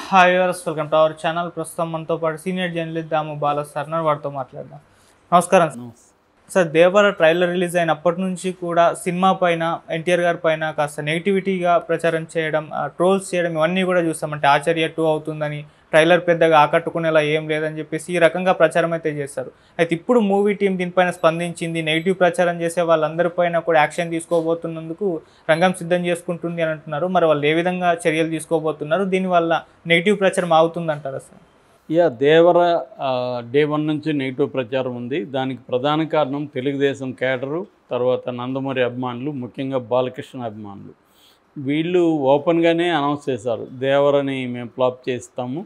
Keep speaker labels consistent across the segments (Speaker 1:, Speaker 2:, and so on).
Speaker 1: Hi viewers, welcome to our channel. ప్రస్తుతం మనతో పాటు సీనియర్ జర్నలిస్ట్ దాము బాల సార్ ఉన్నారు. వారితో మాట్లాడదాం. నమస్కారం సార్. దేవర ట్రైలర్ రిలీజ్ అయినప్పటి నుంచి కూడా సినిమా పైన, ఎన్టీఆర్ గారి పైన కాస్త నెగిటివిటీగా ప్రచారం చేయడం, ట్రోల్స్ చేయడం ఇవన్నీ కూడా చూస్తామంటే ఆచార్య 2 అవుతుందని, ట్రైలర్ పెద్దగా ఆకట్టుకునేలా ఏం లేదని చెప్పేసి ఈ రకంగా ప్రచారం అయితే చేస్తారు. అయితే ఇప్పుడు మూవీ టీం దీనిపైన స్పందించింది. నెగిటివ్ ప్రచారం చేసే వాళ్ళందరిపైన కూడా యాక్షన్ తీసుకోబోతున్నందుకు రంగం సిద్ధం చేసుకుంటుంది అని అంటున్నారు. మరి వాళ్ళు ఏ విధంగా చర్యలు తీసుకోబోతున్నారు? దీనివల్ల నెగిటివ్ ప్రచారం అవుతుందంటారా సార్?
Speaker 2: దేవర డే 1 నుంచి నెగిటివ్ ప్రచారం ఉంది. దానికి ప్రధాన కారణం తెలుగుదేశం కేడరు, తర్వాత నందమూరి అభిమానులు, ముఖ్యంగా బాలకృష్ణ అభిమానులు. వీళ్ళు ఓపెన్గానే అనౌన్స్ చేశారు, దేవరని మేము ఫ్లాప్ చేస్తాము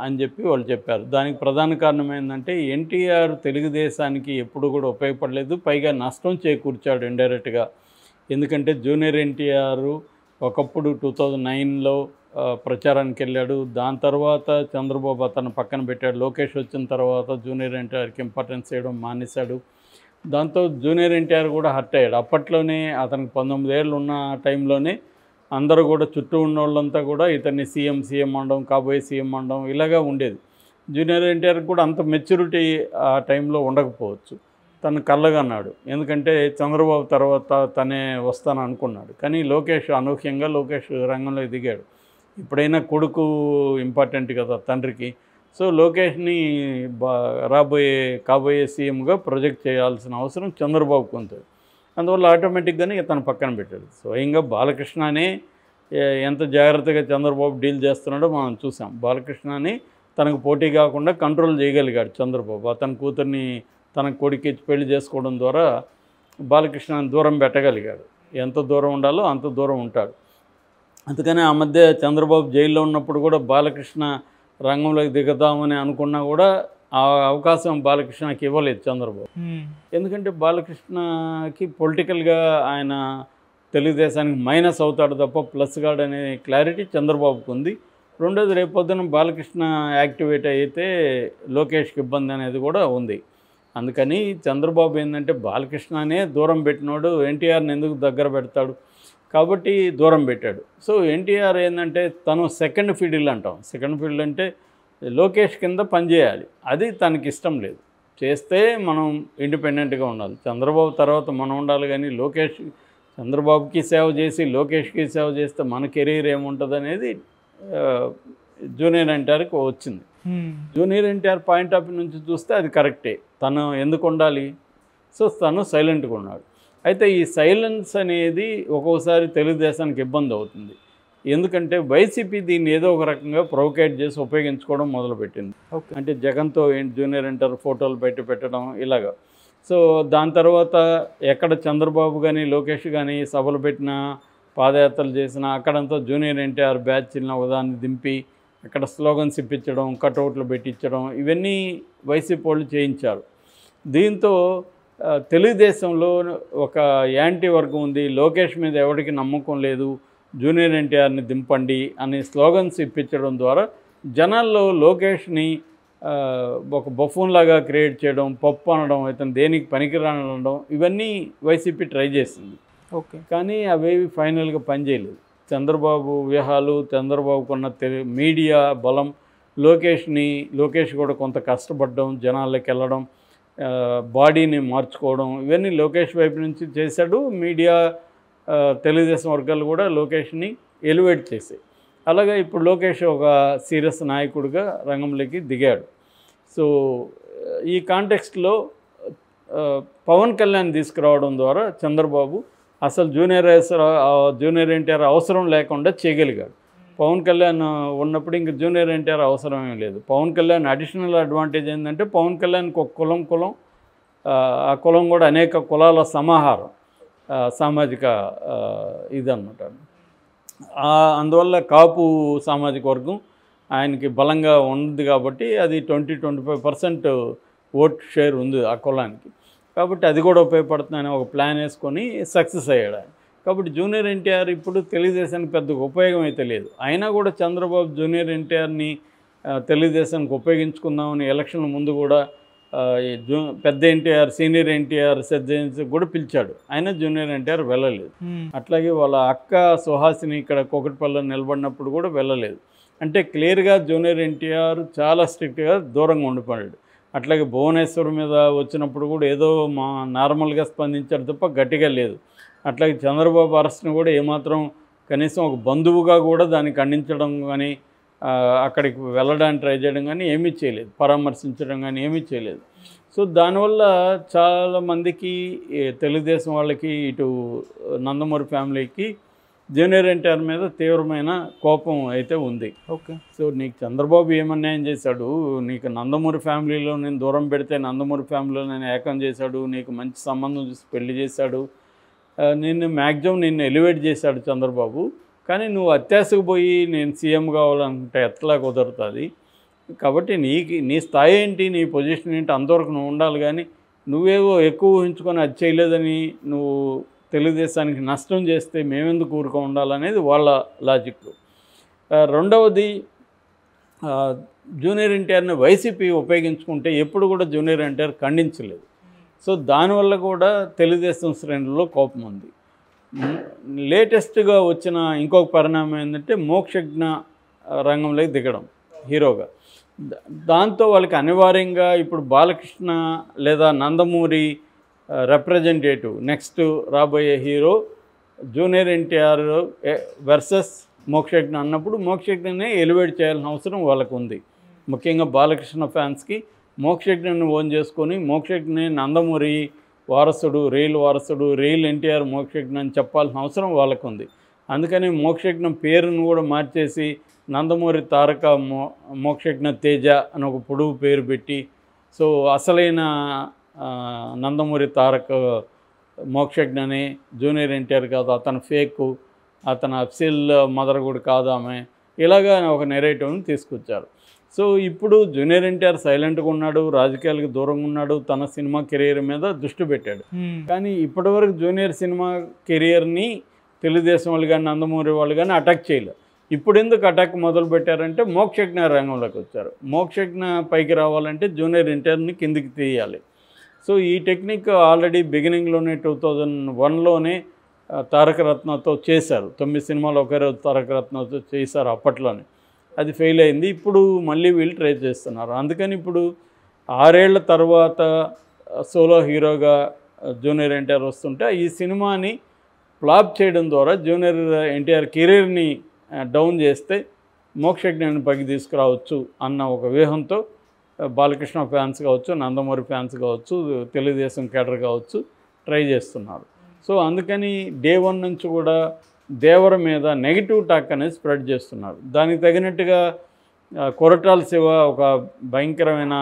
Speaker 2: అని చెప్పి వాళ్ళు చెప్పారు. దానికి ప్రధాన కారణం ఏంటంటే ఎన్టీఆర్ తెలుగుదేశానికి ఎప్పుడు కూడా ఉపయోగపడలేదు, పైగా నష్టం చేకూర్చాడు ఇండైరెక్ట్గా. ఎందుకంటే జూనియర్ ఎన్టీఆర్ ఒకప్పుడు 2009లో ప్రచారానికి వెళ్ళాడు. దాని తర్వాత చంద్రబాబు అతను పక్కన పెట్టాడు. లోకేష్ వచ్చిన తర్వాత జూనియర్ ఎన్టీఆర్కి ఇంపార్టెన్స్ ఇవ్వడం మానేశాడు. దాంతో జూనియర్ ఎన్టీఆర్ కూడా హర్ట్ అయ్యాడు. అప్పట్లోనే అతనికి 19 ఏళ్ళు ఉన్న టైంలోనే అందరూ కూడా చుట్టూ ఉన్న వాళ్ళంతా కూడా ఇతన్ని సీఎం అనడం, కాబోయే సీఎం అనడం ఇలాగా ఉండేది. జూనియర్ ఎన్టీఆర్కి కూడా అంత మెచ్యూరిటీ ఆ టైంలో ఉండకపోవచ్చు. తను కళ్ళగన్నాడు, ఎందుకంటే చంద్రబాబు తర్వాత తనే వస్తాను అనుకున్నాడు. కానీ అనూహ్యంగా లోకేష్ రంగంలోకి దిగాడు. ఇప్పుడైనా కొడుకు ఇంపార్టెంట్ కదా తండ్రికి. సో లోకేష్ని కాబోయే సీఎంగా ప్రొజెక్ట్ చేయాల్సిన అవసరం చంద్రబాబుకు ఉంది. అందువల్ల ఆటోమేటిక్గానే తను పక్కన పెట్టాడు. స్వయంగా బాలకృష్ణనే ఎంత జాగ్రత్తగా చంద్రబాబు డీల్ చేస్తున్నాడో మనం చూసాం. బాలకృష్ణని తనకు పోటీ కాకుండా కంట్రోల్ చేయగలిగాడు చంద్రబాబు. అతని కూతుర్ని తన కొడుకు పెళ్లి చేసుకోవడం ద్వారా బాలకృష్ణని దూరం పెట్టగలిగాడు. ఎంత దూరం ఉండాలో అంత దూరం ఉంటాడు. అందుకని ఆ మధ్య చంద్రబాబు జైల్లో ఉన్నప్పుడు కూడా బాలకృష్ణ రంగంలోకి దిగుదామని అనుకున్నా కూడా ఆ అవకాశం బాలకృష్ణకి ఇవ్వలేదు చంద్రబాబు. ఎందుకంటే బాలకృష్ణకి పొలిటికల్గా ఆయన తెలుగుదేశానికి మైనస్ అవుతాడు తప్ప ప్లస్ గాడు అనే క్లారిటీ చంద్రబాబుకు ఉంది. రెండోది, రేపొద్దున బాలకృష్ణ యాక్టివేట్ అయితే లోకేష్కి ఇబ్బంది అనేది కూడా ఉంది. అందుకని చంద్రబాబు ఏంటంటే బాలకృష్ణనే దూరం పెట్టినోడు ఎన్టీఆర్ని ఎందుకు దగ్గర పెడతాడు కాబట్టి దూరం పెట్టాడు. సో ఎన్టీఆర్ ఏంటంటే తను సెకండ్ ఫీల్డ్ అంటాం. సెకండ్ ఫీల్డ్ అంటే లోకేష్ కింద పనిచేయాలి. అది తనకి ఇష్టం లేదు. చేస్తే మనం ఇండిపెండెంట్గా ఉండాలి. చంద్రబాబు తర్వాత మనం ఉండాలి. కానీ చంద్రబాబుకి సేవ చేసి లోకేష్కి సేవ చేస్తే మన కెరీర్ ఏముంటుంది అనేది జూనియర్ ఎన్టీఆర్కి వచ్చింది. Junior NTR point of view నుంచి చూస్తే అది కరెక్టే. తను ఎందుకు ఉండాలి? సో తను సైలెంట్గా ఉన్నాడు. అయితే ఈ సైలెన్స్ అనేది ఒక్కోసారి తెలుగుదేశానికి ఇబ్బంది అవుతుంది. ఎందుకంటే వైసీపీ దీన్ని ఏదో ఒక రకంగా ప్రొవోకేట్ చేసి ఉపయోగించుకోవడం మొదలుపెట్టింది. అంటే జగన్తో జూనియర్ ఎన్టీఆర్ ఫోటోలు పెట్టడం ఇలాగా. సో దాని తర్వాత ఎక్కడ చంద్రబాబు కానీ లోకేష్ కానీ సభలు పెట్టినా, పాదయాత్రలు చేసినా అక్కడంతా జూనియర్ ఎన్టీఆర్ బ్యాచ్లను ఒకదాన్ని దింపి అక్కడ స్లోగన్స్ ఇప్పించడం, కటౌట్లు పెట్టించడం ఇవన్నీ వైసీపీ వాళ్ళు చేయించారు. దీంతో తెలుగుదేశంలో ఒక యాంటీ వర్గం ఉంది. లోకేష్ మీద ఎవరికి నమ్మకం లేదు, జూనియర్ ఎన్టీఆర్ని దింపండి అనే స్లోగన్స్ ఇప్పించడం ద్వారా జనాల్లో లోకేష్ని ఒక బఫూన్ లాగా క్రియేట్ చేయడం, పప్పు అనడం, ఇతను దేనికి పనికిరానడం ఇవన్నీ వైసీపీ ట్రై చేసింది. కానీ అవేవి ఫైనల్గా పనిచేయలేదు. చంద్రబాబు వ్యూహాలు, చంద్రబాబుకున్న మీడియా బలం, లోకేష్ కూడా కొంత కష్టపడడం, జనాల్లోకి వెళ్ళడం, బాడీని మార్చుకోవడం ఇవన్నీ లోకేష్ వైపు నుంచి చేశాడు. మీడియా, తెలుగుదేశం వర్గాలు కూడా లోకేష్ని ఎలివేట్ చేశాయి. అలాగే ఇప్పుడు లోకేష్ ఒక సీరియస్ నాయకుడిగా రంగంలోకి దిగాడు. సో ఈ కాంటెక్స్ట్లో పవన్ కళ్యాణ్ తీసుకురావడం ద్వారా చంద్రబాబు అసలు జూనియర్ ఎన్టీఆర్ అవసరం లేకుండా చేయగలిగాడు. పవన్ కళ్యాణ్ ఉన్నప్పుడు ఇంక జూనియర్ ఎన్టీఆర్ అవసరమేం లేదు. పవన్ కళ్యాణ్ అడిషనల్ అడ్వాంటేజ్ ఏంటంటే పవన్ కళ్యాణ్కి ఒక కులం, ఆ కులం కూడా అనేక కులాల సమాహారం, సామాజిక ఇదన్నమాట. అందువల్ల కాపు సామాజిక వర్గం ఆయనకి బలంగా ఉంది కాబట్టి అది 20-25% ఓట్ షేర్ ఉంది ఆ కులానికి. కాబట్టి అది కూడా ఉపయోగపడుతుందని ఒక ప్లాన్ వేసుకొని సక్సెస్ అయ్యాడు ఆయన. కాబట్టి జూనియర్ ఎన్టీఆర్ ఇప్పుడు తెలుగుదేశానికి పెద్ద ఉపయోగం అయితే లేదు. అయినా కూడా చంద్రబాబు జూనియర్ ఎన్టీఆర్ని తెలుగుదేశానికి ఉపయోగించుకుందామని ఎలక్షన్ ముందు కూడా పెద్ద ఎన్టీఆర్, సీనియర్ ఎన్టీఆర్ సజ్జెన్స్ కూడా పిలిచాడు. అయినా జూనియర్ ఎన్టీఆర్ వెళ్ళలేదు. అట్లాగే వాళ్ళ అక్క సుహాసిని ఇక్కడ కూకట్పల్లిలో నిలబడినప్పుడు కూడా వెళ్ళలేదు. అంటే క్లియర్గా జూనియర్ ఎన్టీఆర్ చాలా స్ట్రిక్ట్గా దూరంగా ఉండిపోయాడు. అట్లాగే భువనేశ్వర్ మీద వచ్చినప్పుడు కూడా ఏదో నార్మల్గా స్పందించారు తప్ప గట్టిగా లేదు. అట్లాగే చంద్రబాబు అరెస్ట్ని కూడా ఏమాత్రం కనీసం ఒక బంధువుగా కూడా దాన్ని ఖండించడం కానీ అక్కడికి వెళ్ళడానికి ట్రై చేయడం కానీ ఏమీ చేయలేదు, పరామర్శించడం కానీ ఏమీ చేయలేదు. సో దానివల్ల చాలామందికి తెలుగుదేశం వాళ్ళకి ఇటు నందమూరి ఫ్యామిలీకి జూనియర్ ఎన్టీఆర్ మీద తీవ్రమైన కోపం అయితే ఉంది.
Speaker 1: ఓకే.
Speaker 2: సో నీకు చంద్రబాబు ఏమన్యాయం చేశాడు, నీకు నందమూరి ఫ్యామిలీలో నేను దూరం పెడితే నందమూరి ఫ్యామిలీలో నేను ఏకం చేశాడు, నీకు మంచి సంబంధం చూసి పెళ్లి చేశాడు, నిన్ను ఎలివేట్ చేశాడు చంద్రబాబు. కానీ నువ్వు అత్యాశకు పోయి నేను సీఎం కావాలనుకుంటే ఎట్లా కుదురుతుంది? కాబట్టి నీ స్థాయి ఏంటి, నీ పొజిషన్ ఏంటి, అంతవరకు నువ్వు ఉండాలి. కానీ నువ్వేవో ఎక్కువ ఊహించుకొని అది చేయలేదని నువ్వు తెలుగుదేశానికి నష్టం చేస్తే మేమెందుకు ఊరుకో ఉండాలనేది వాళ్ళ లాజిక్. రెండవది, జూనియర్ ఎన్టీఆర్ని వైసీపీ ఉపయోగించుకుంటే ఎప్పుడు కూడా జూనియర్ ఎన్టీఆర్ ఖండించలేదు. సో దానివల్ల కూడా తెలుగుదేశం శ్రేణుల్లో కోపం ఉంది. లేటెస్ట్గా వచ్చిన ఇంకొక పరిణామం ఏంటంటే మోక్షజ్ఞ రంగంలోకి దిగడం హీరోగా. దాంతో వాళ్ళకి అనివార్యంగా ఇప్పుడు బాలకృష్ణ లేదా నందమూరి రిప్రజెంటేటివ్ నెక్స్ట్ రాబోయే hero junior NTR versus Mokshagna అన్నప్పుడు మోక్షజ్ఞనే ఎలివేట్ చేయాల్సిన అవసరం వాళ్ళకు ఉంది. ముఖ్యంగా బాలకృష్ణ ఫ్యాన్స్కి మోక్షజ్ఞని ఓన్ చేసుకొని మోక్షజ్ఞని నందమూరి వారసుడు, రియల్ ఎన్టీఆర్ మోక్షజ్ఞ అని చెప్పాల్సిన అవసరం వాళ్ళకు ఉంది. అందుకని మోక్షజ్ఞ పేరును కూడా మార్చేసి నందమూరి తారక మోక్షజ్ఞ తేజ అని ఒక పొడుగు పేరు పెట్టి, సో అసలైన నందమూరి తారక మోక్షజ్ఞని జూనియర్ ఎన్టీఆర్ కాదు, అతను ఫేకు, అతను అఫ్సిల్ మదర్ కూడా కాదు ఆమె, ఇలాగా ఒక నెరేటివ్ని తీసుకొచ్చారు. సో ఇప్పుడు జూనియర్ ఎన్టీఆర్ సైలెంట్గా ఉన్నాడు, రాజకీయాలకు దూరంగా ఉన్నాడు, తన సినిమా కెరీర్ మీద దృష్టి పెట్టాడు. కానీ ఇప్పటివరకు జూనియర్ సినిమా కెరియర్ని తెలుగుదేశం వాళ్ళు కానీ నందమూరి వాళ్ళు కానీ అటాక్ చేయలేదు. ఇప్పుడు ఎందుకు అటాక్ మొదలు పెట్టారంటే మోక్షజ్ఞ రంగంలోకి వచ్చారు. మోక్షజ్ఞ పైకి రావాలంటే జూనియర్ ఎన్టీఆర్ని కిందికి తీయాలి. సో ఈ టెక్నిక్ ఆల్రెడీ బిగినింగ్లోనే 2001లోనే తారక రత్నతో చేశారు. 9 సినిమాలు ఒకే రోజు తారక రత్నతో చేశారు అప్పట్లోనే. అది ఫెయిల్ అయింది. ఇప్పుడు మళ్ళీ వీళ్ళు ట్రై చేస్తున్నారు. అందుకని ఇప్పుడు 6 ఏళ్ల తర్వాత సోలో హీరోగా జూనియర్ ఎన్టీఆర్ వస్తుంటే ఈ సినిమాని ఫ్లాప్ చేయడం ద్వారా జూనియర్ ఎన్టీఆర్ కెరీర్ని డౌన్ చేస్తే మోక్షజ్ఞాన్ని పైకి తీసుకురావచ్చు అన్న ఒక వ్యూహంతో బాలకృష్ణ ఫ్యాన్స్ కావచ్చు, నందమూరి ఫ్యాన్స్ కావచ్చు, తెలుగుదేశం కేడర్ కావచ్చు ట్రై చేస్తున్నారు. సో అందుకని డే 1 నుంచి కూడా దేవర మీద నెగిటివ్ టాక్ అనేది స్ప్రెడ్ చేస్తున్నారు. దానికి తగినట్టుగా కొరటాల శివ ఒక భయంకరమైన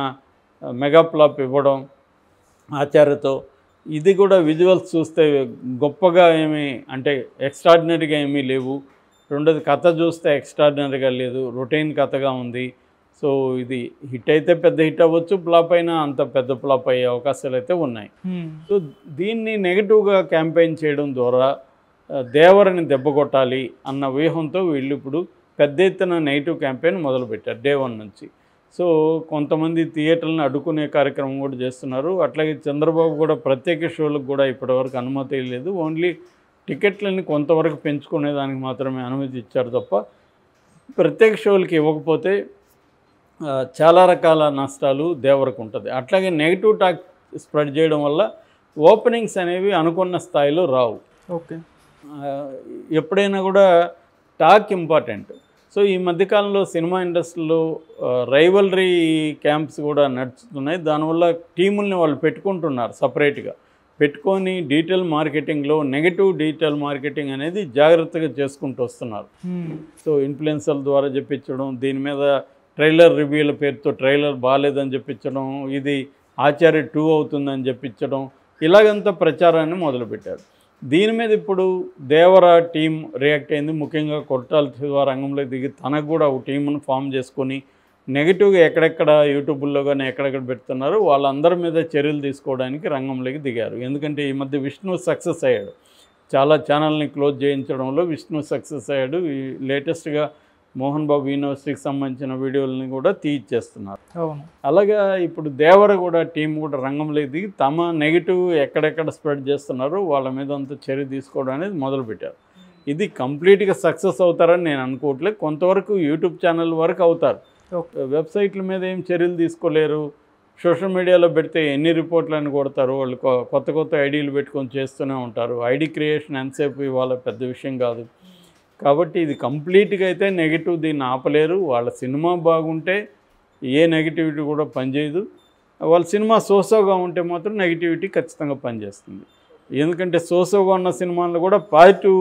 Speaker 2: మెగా ఫ్లాప్ ఇవ్వడం ఆచార్యతో, ఇది కూడా విజువల్స్ చూస్తే గొప్పగా ఏమీ అంటే ఎక్స్ట్రాడినరీగా ఏమీ లేవు. రెండోది కథ చూస్తే ఎక్స్ట్రాడినరీగా లేదు, రొటీన్ కథగా ఉంది. సో ఇది హిట్ అయితే పెద్ద హిట్ అవ్వచ్చు, ఫ్లాప్ అయినా అంత పెద్ద ఫ్లాప్ అయ్యే అవకాశాలు అయితే ఉన్నాయి. సో దీన్ని నెగిటివ్గా క్యాంపెయిన్ చేయడం ద్వారా దేవరని దెబ్బ కొట్టాలి అన్న వ్యూహంతో వీళ్ళు ఇప్పుడు పెద్ద ఎత్తున నెగిటివ్ క్యాంపెయిన్ మొదలుపెట్టారు డే 1 నుంచి. సో కొంతమంది థియేటర్లను అడ్డుకునే కార్యక్రమం కూడా చేస్తున్నారు. అట్లాగే చంద్రబాబు కూడా ప్రత్యేక షోలకు కూడా ఇప్పటివరకు అనుమతి లేదు. ఓన్లీ టికెట్లని కొంతవరకు పెంచుకునేదానికి మాత్రమే అనుమతి ఇచ్చారు తప్ప ప్రత్యేక షోలకి ఇవ్వకపోతే చాలా రకాల నష్టాలు దేవరకు ఉంటుంది. అట్లాగే నెగిటివ్ టాక్ స్ప్రెడ్ చేయడం వల్ల ఓపెనింగ్స్ అనేవి అనుకున్న స్థాయిలో రావు.
Speaker 1: ఓకే.
Speaker 2: ఎప్పుడైనా కూడా టాక్ ఇంపార్టెంట్. సో ఈ మధ్యకాలంలో సినిమా ఇండస్ట్రీలో రైవలరీ క్యాంప్స్ కూడా నడుస్తున్నాయి. దానివల్ల టీముల్ని వాళ్ళు పెట్టుకుంటున్నారు, సపరేట్గా పెట్టుకొని డీటెయిల్ మార్కెటింగ్లో నెగిటివ్ డీటెయిల్ మార్కెటింగ్ అనేది జాగ్రత్తగా చేసుకుంటూ వస్తున్నారు. సో ఇన్ఫ్లుయెన్సర్ల ద్వారా చెప్పించడం, దీని మీద ట్రైలర్ రివ్యూల పేరుతో ట్రైలర్ బాగాలేదని చెప్పించడం, ఇది ఆచార్య 2 అవుతుందని చెప్పించడం, ఇలాగంతా ప్రచారాన్ని మొదలుపెట్టారు. దీని మీద ఇప్పుడు దేవర టీం రియాక్ట్ అయింది. ముఖ్యంగా కొరటాల శివ రంగంలో దిగి తనకు కూడా ఒక టీంను ఫామ్ చేసుకొని నెగిటివ్గా ఎక్కడెక్కడ యూట్యూబ్లో కానీ ఎక్కడెక్కడ పెడుతున్నారో వాళ్ళందరి మీద చర్యలు తీసుకోవడానికి రంగంలోకి దిగారు. ఎందుకంటే ఈ మధ్య విష్ణు సక్సెస్ అయ్యాడు, చాలా ఛానల్ని క్లోజ్ చేయించడంలో విష్ణు సక్సెస్ అయ్యాడు. ఈ లేటెస్ట్గా మోహన్ బాబు యూనివర్సిటీకి సంబంధించిన వీడియోలని కూడా తీయిచ్చేస్తున్నారు. అలాగా ఇప్పుడు దేవర కూడా టీం కూడా రంగంలోకి దిగి తమ నెగిటివ్ ఎక్కడెక్కడ స్ప్రెడ్ చేస్తున్నారో వాళ్ళ మీద అంత చర్య తీసుకోవడం అనేది మొదలుపెట్టారు. ఇది కంప్లీట్గా సక్సెస్ అవుతారని నేను అనుకోవట్లేదు. కొంతవరకు యూట్యూబ్ ఛానల్ వరకు అవుతారు. వెబ్సైట్ల మీద ఏం చర్యలు తీసుకోలేరు. సోషల్ మీడియాలో పెడితే ఎన్ని రిపోర్ట్లు అని కొడతారు. వాళ్ళు కొత్త కొత్త ఐడీలు పెట్టుకొని చేస్తూనే ఉంటారు. ఐడి క్రియేషన్ ఎంతసేపు ఇవాళ పెద్ద విషయం కాదు. కాబట్టి ఇది కంప్లీట్గా అయితే నెగిటివ్, దీన్ని ఆపలేరు. వాళ్ళ సినిమా బాగుంటే ఏ నెగిటివిటీ కూడా పనిచేయదు. వాళ్ళ సినిమా సోసోగా ఉంటే మాత్రం నెగిటివిటీ ఖచ్చితంగా పనిచేస్తుంది. ఎందుకంటే సోసోగా ఉన్న సినిమాలను కూడా పాజిటివ్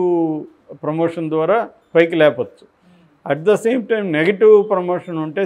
Speaker 2: ప్రమోషన్ ద్వారా పైకి లేపచ్చు. At the same time negative promotion ఉంటే